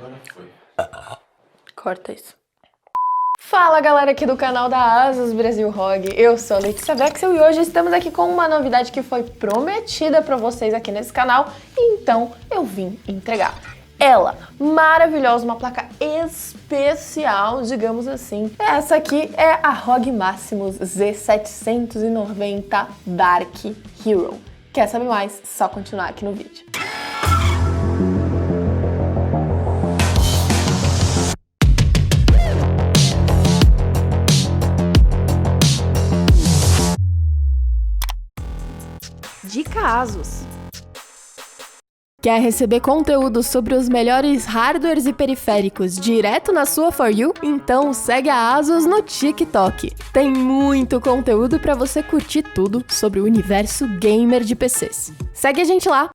Agora foi. Corta isso. Fala galera aqui do canal da Asus Brasil ROG, eu sou a Letícia Vexel e hoje estamos aqui com uma novidade que foi prometida pra vocês aqui nesse canal, então eu vim entregar. Ela, maravilhosa, uma placa especial, digamos assim. Essa aqui é a ROG Maximus Z790 Dark Hero. Quer saber mais? Só continuar aqui no vídeo. Dica Asus. Quer receber conteúdo sobre os melhores hardwares e periféricos direto na sua For You? Então segue a Asus no TikTok. Tem muito conteúdo para você curtir tudo sobre o universo gamer de PCs. Segue a gente lá!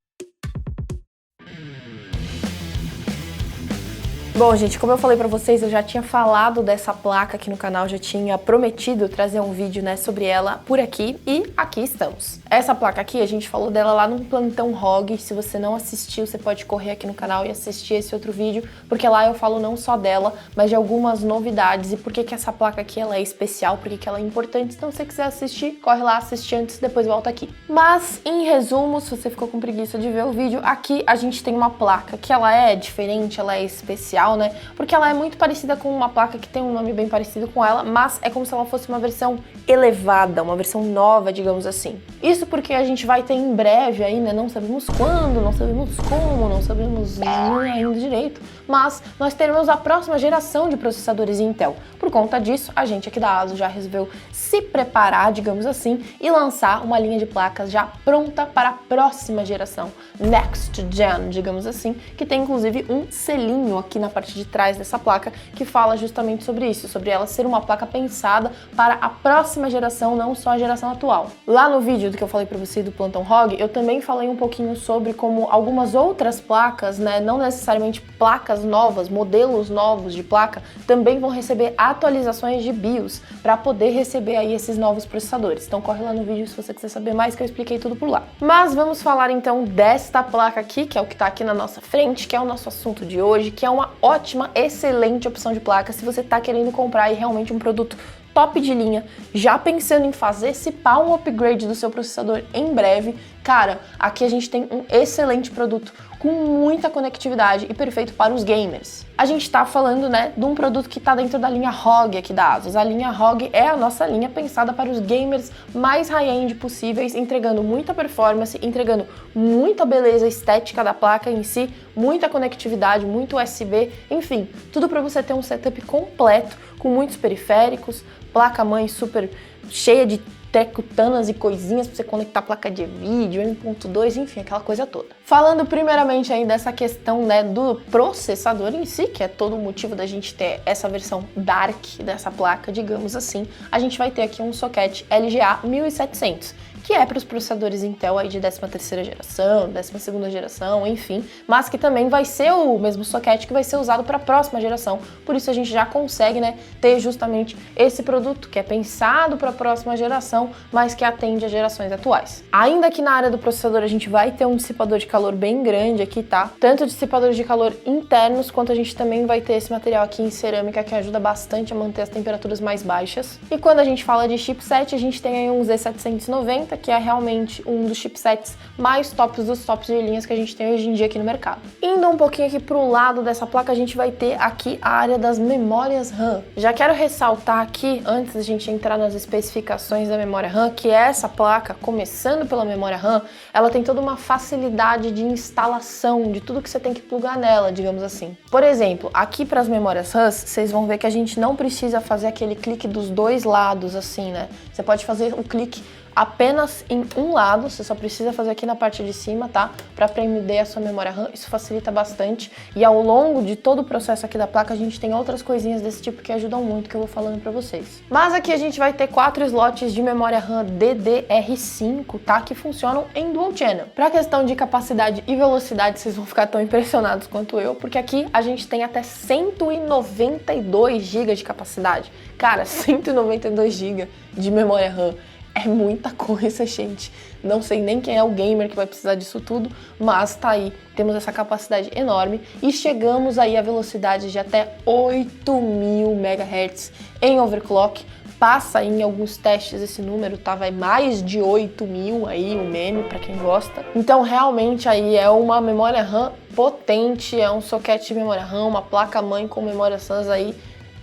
Bom, gente, como eu falei pra vocês, eu já tinha falado dessa placa aqui no canal, já tinha prometido trazer um vídeo, né, sobre ela por aqui e aqui estamos. Essa placa aqui, a gente falou dela lá no Plantão ROG, se você não assistiu, você pode correr aqui no canal e assistir esse outro vídeo, porque lá eu falo não só dela, mas de algumas novidades e por que essa placa aqui ela é especial, por que ela é importante. Então, se você quiser assistir, corre lá, assiste antes, depois volta aqui. Mas, em resumo, se você ficou com preguiça de ver o vídeo, aqui a gente tem uma placa que ela é diferente, ela é especial, né? Porque ela é muito parecida com uma placa que tem um nome bem parecido com ela, mas é como se ela fosse uma versão elevada, uma versão nova, digamos assim. Isso porque a gente vai ter em breve aí, né? Não sabemos quando, não sabemos como, não sabemos ainda direito, mas nós teremos a próxima geração de processadores Intel. Por conta disso, a gente aqui da Asus já resolveu se preparar, digamos assim, e lançar uma linha de placas já pronta para a próxima geração, Next Gen, digamos assim, que tem inclusive um selinho aqui na parte de trás dessa placa que fala justamente sobre isso, sobre ela ser uma placa pensada para a próxima geração, não só a geração atual. Lá no vídeo do que eu falei para você do Plantão ROG, eu também falei um pouquinho sobre como algumas outras placas, né, não necessariamente placas novas, modelos novos de placa, também vão receber atualizações de BIOS para poder receber aí esses novos processadores. Então corre lá no vídeo se você quiser saber mais, que eu expliquei tudo por lá. Mas vamos falar então desta placa aqui, que é o que está aqui na nossa frente, que é o nosso assunto de hoje, que é uma ótima, excelente opção de placa se você está querendo comprar aí realmente um produto top de linha, já pensando em fazer esse um upgrade do seu processador em breve. Cara, aqui a gente tem um excelente produto com muita conectividade e perfeito para os gamers. A gente tá falando, né, de um produto que tá dentro da linha ROG aqui da Asus. A linha ROG é a nossa linha pensada para os gamers mais high-end possíveis, entregando muita performance, entregando muita beleza estética da placa em si, muita conectividade, muito USB, enfim, tudo para você ter um setup completo, com muitos periféricos, placa-mãe super cheia de tecutanas e coisinhas para você conectar placa de vídeo, M.2, enfim, aquela coisa toda. Falando primeiramente aí dessa questão, né, do processador em si, que é todo o motivo da gente ter essa versão Dark dessa placa, digamos assim, a gente vai ter aqui um socket LGA 1700, que é para os processadores Intel aí de 13ª geração, 12ª geração, enfim, mas que também vai ser o mesmo socket que vai ser usado para a próxima geração. Por isso a gente já consegue, né, ter justamente esse produto que é pensado para a próxima geração, mas que atende às gerações atuais. Ainda aqui na área do processador a gente vai ter um dissipador de calor bem grande aqui, tá? Tanto dissipadores de calor internos, quanto a gente também vai ter esse material aqui em cerâmica que ajuda bastante a manter as temperaturas mais baixas. E quando a gente fala de chipset, a gente tem aí um Z790, que é realmente um dos chipsets mais tops dos tops de linhas que a gente tem hoje em dia aqui no mercado. Indo um pouquinho aqui pro lado dessa placa, a gente vai ter aqui a área das memórias RAM. Já quero ressaltar aqui, antes da gente entrar nas especificações da memória RAM, que essa placa, começando pela memória RAM, ela tem toda uma facilidade de instalação de tudo que você tem que plugar nela, digamos assim. Por exemplo, aqui para as memórias RAM, vocês vão ver que a gente não precisa fazer aquele clique dos dois lados assim, né? Você pode fazer o clique apenas em um lado, você só precisa fazer aqui na parte de cima, tá? Para prender a sua memória RAM, isso facilita bastante. E ao longo de todo o processo aqui da placa, a gente tem outras coisinhas desse tipo que ajudam muito, que eu vou falando para vocês. Mas aqui a gente vai ter 4 slots de memória RAM DDR5, tá? Que funcionam em dual channel. Para questão de capacidade e velocidade, vocês vão ficar tão impressionados quanto eu, porque aqui a gente tem até 192 GB de capacidade. Cara, 192 GB de memória RAM. É muita coisa, gente. Não sei nem quem é o gamer que vai precisar disso tudo, mas tá aí. Temos essa capacidade enorme e chegamos aí a velocidade de até 8.000 MHz em overclock. Passa em alguns testes esse número, tá? Vai mais de 8.000 aí, o meme, pra quem gosta. Então, realmente aí é uma memória RAM potente, é um socket de memória RAM, uma placa-mãe com memória sans aí,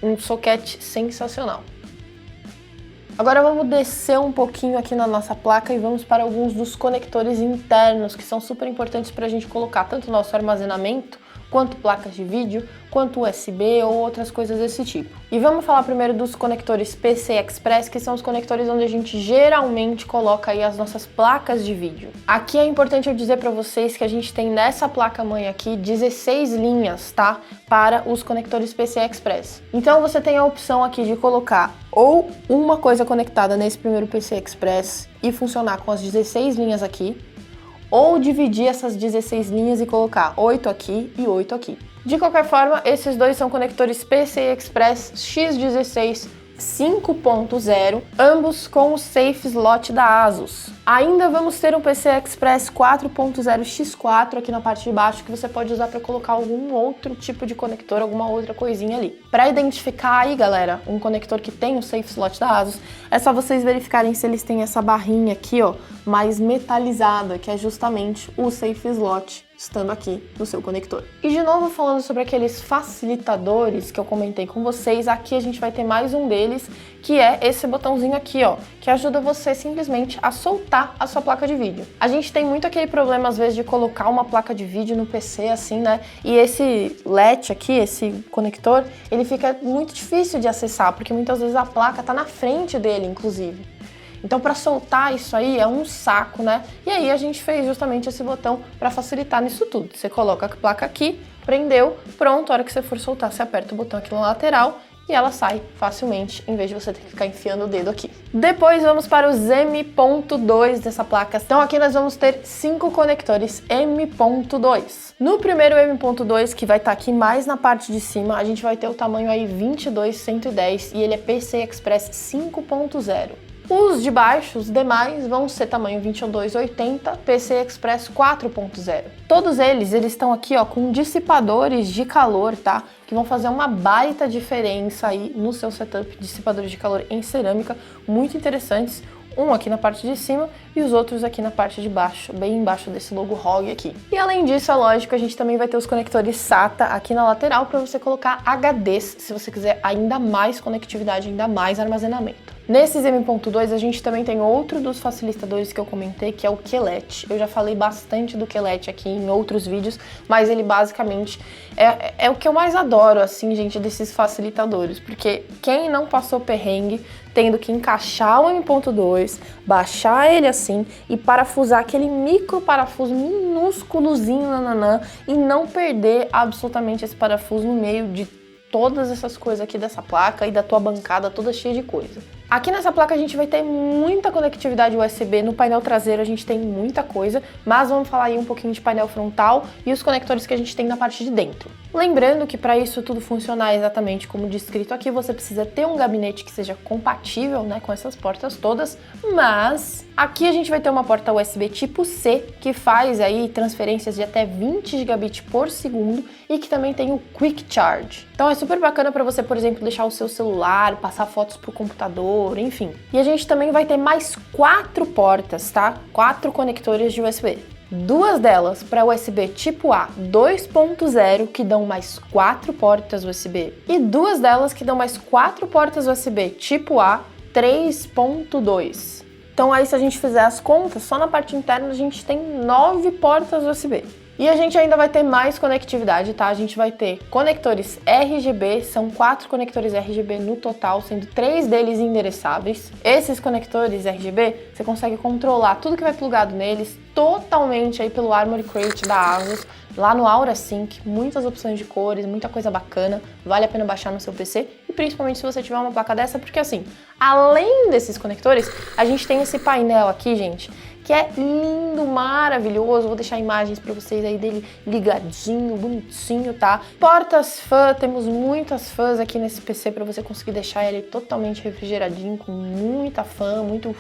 um socket sensacional. Agora vamos descer um pouquinho aqui na nossa placa e vamos para alguns dos conectores internos que são super importantes para a gente colocar tanto nosso armazenamento, quanto placas de vídeo, quanto USB ou outras coisas desse tipo. E vamos falar primeiro dos conectores PCI Express, que são os conectores onde a gente geralmente coloca aí as nossas placas de vídeo. Aqui é importante eu dizer para vocês que a gente tem nessa placa-mãe aqui 16 linhas, tá? Para os conectores PCI Express. Então você tem a opção aqui de colocar ou uma coisa conectada nesse primeiro PCI Express e funcionar com as 16 linhas aqui, ou dividir essas 16 linhas e colocar 8 aqui e 8 aqui. De qualquer forma, esses dois são conectores PCI Express X16 5.0, ambos com o Safe Slot da ASUS. Ainda vamos ter um PCI Express 4.0 X4 aqui na parte de baixo que você pode usar para colocar algum outro tipo de conector, alguma outra coisinha ali. Para identificar aí, galera, um conector que tem o Safe Slot da ASUS, é só vocês verificarem se eles têm essa barrinha aqui, ó, mais metalizada, que é justamente o Safe Slot estando aqui no seu conector. E de novo falando sobre aqueles facilitadores que eu comentei com vocês, aqui a gente vai ter mais um deles, que é esse botãozinho aqui, ó, que ajuda você simplesmente a soltar a sua placa de vídeo. A gente tem muito aquele problema às vezes de colocar uma placa de vídeo no PC assim, né? E esse latch aqui, esse conector, ele fica muito difícil de acessar, porque muitas vezes a placa tá na frente dele, inclusive. Então, para soltar isso aí é um saco, né? E aí a gente fez justamente esse botão para facilitar nisso tudo. Você coloca a placa aqui, prendeu, pronto, a hora que você for soltar, você aperta o botão aqui na lateral e ela sai facilmente, em vez de você ter que ficar enfiando o dedo aqui. Depois vamos para os M.2 dessa placa. Então aqui nós vamos ter 5 conectores M.2. No primeiro M.2, que vai estar aqui mais na parte de cima, a gente vai ter o tamanho aí 22.110 e ele é PCI Express 5.0. Os de baixo, os demais, vão ser tamanho 2280, PCI Express 4.0. Todos eles estão aqui, ó, com dissipadores de calor, tá? Que vão fazer uma baita diferença aí no seu setup, dissipadores de calor em cerâmica, muito interessantes. Um aqui na parte de cima e os outros aqui na parte de baixo, bem embaixo desse logo ROG aqui. E além disso, é lógico, a gente também vai ter os conectores SATA aqui na lateral para você colocar HDs, se você quiser ainda mais conectividade, ainda mais armazenamento. Nesses M.2 a gente também tem outro dos facilitadores que eu comentei, que é o QLED. Eu já falei bastante do QLED aqui em outros vídeos, mas ele basicamente é o que eu mais adoro, assim, gente, desses facilitadores, porque quem não passou perrengue tendo que encaixar o M.2, baixar ele assim e parafusar aquele micro parafuso minúsculozinho, nananã, e não perder absolutamente esse parafuso no meio de todas essas coisas aqui dessa placa e da tua bancada toda cheia de coisa. Aqui nessa placa a gente vai ter muita conectividade USB, no painel traseiro a gente tem muita coisa, mas vamos falar aí um pouquinho de painel frontal e os conectores que a gente tem na parte de dentro. Lembrando que para isso tudo funcionar exatamente como descrito aqui, você precisa ter um gabinete que seja compatível, né, com essas portas todas, mas aqui a gente vai ter uma porta USB tipo C, que faz aí transferências de até 20 gigabits por segundo e que também tem o Quick Charge. Então é super bacana para você, por exemplo, deixar o seu celular, passar fotos pro computador, enfim. E a gente também vai ter mais 4 portas, tá? 4 conectores de USB. 2 delas para USB tipo A 2.0, que dão mais 4 portas USB, e 2 delas que dão mais 4 portas USB tipo A 3.2. Então aí, se a gente fizer as contas, só na parte interna a gente tem 9 portas USB. E a gente ainda vai ter mais conectividade, tá? A gente vai ter conectores RGB, são 4 conectores RGB no total, sendo 3 deles endereçáveis. Esses conectores RGB, você consegue controlar tudo que vai plugado neles totalmente aí pelo Armoury Crate da ASUS, lá no AuraSync, muitas opções de cores, muita coisa bacana, vale a pena baixar no seu PC, e principalmente se você tiver uma placa dessa, porque assim, além desses conectores, a gente tem esse painel aqui, gente, que é lindo, maravilhoso. Vou deixar imagens para vocês aí dele ligadinho, bonitinho, tá? Portas fã, temos muitas fãs aqui nesse PC para você conseguir deixar ele totalmente refrigeradinho, com muita fã, muito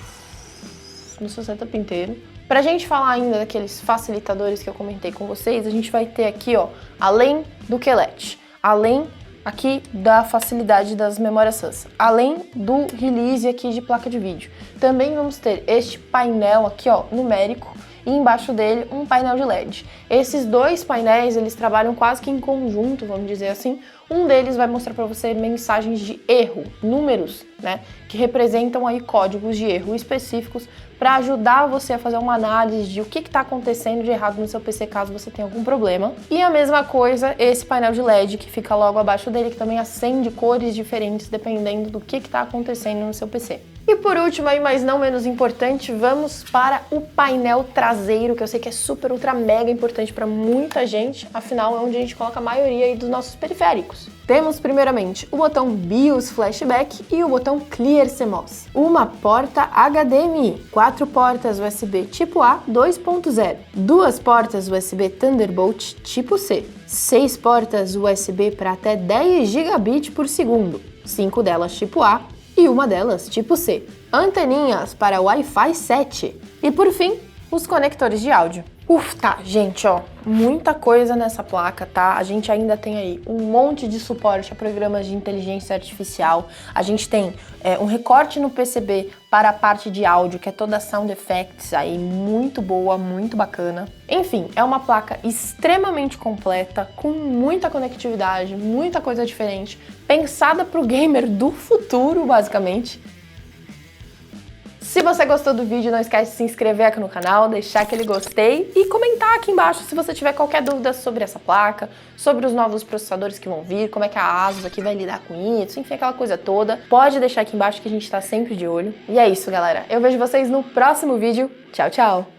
no seu setup inteiro. Pra gente falar ainda daqueles facilitadores que eu comentei com vocês, a gente vai ter aqui, ó, além do QLED, além aqui da facilidade das memórias SAS, além do release aqui de placa de vídeo. Também vamos ter este painel aqui, ó, numérico, e embaixo dele um painel de LED. Esses dois painéis, eles trabalham quase que em conjunto, vamos dizer assim. Um deles vai mostrar para você mensagens de erro, números, né, que representam aí códigos de erro específicos para ajudar você a fazer uma análise de o que está acontecendo de errado no seu PC caso você tenha algum problema. E a mesma coisa, esse painel de LED que fica logo abaixo dele, que também acende cores diferentes dependendo do que está acontecendo no seu PC. E por último, aí, mas não menos importante, vamos para o painel traseiro, que eu sei que é super, ultra, mega importante para muita gente, afinal é onde a gente coloca a maioria aí dos nossos periféricos. Temos primeiramente o botão BIOS Flashback e o botão Clear CMOS. Uma porta HDMI, 4 portas USB tipo A 2.0, 2 portas USB Thunderbolt tipo C, 6 portas USB para até 10 GB por segundo, 5 delas tipo A e uma delas tipo C, anteninhas para Wi-Fi 7 e, por fim, os conectores de áudio. Tá, gente, ó, muita coisa nessa placa, tá? A gente ainda tem aí um monte de suporte a programas de inteligência artificial, a gente tem um recorte no PCB para a parte de áudio, que é toda Sound Effects aí, muito boa, muito bacana. Enfim, é uma placa extremamente completa, com muita conectividade, muita coisa diferente, pensada para o gamer do futuro, basicamente. Se você gostou do vídeo, não esquece de se inscrever aqui no canal, deixar aquele gostei e comentar aqui embaixo se você tiver qualquer dúvida sobre essa placa, sobre os novos processadores que vão vir, como é que a ASUS aqui vai lidar com isso, enfim, aquela coisa toda. Pode deixar aqui embaixo que a gente tá sempre de olho. E é isso, galera. Eu vejo vocês no próximo vídeo. Tchau, tchau!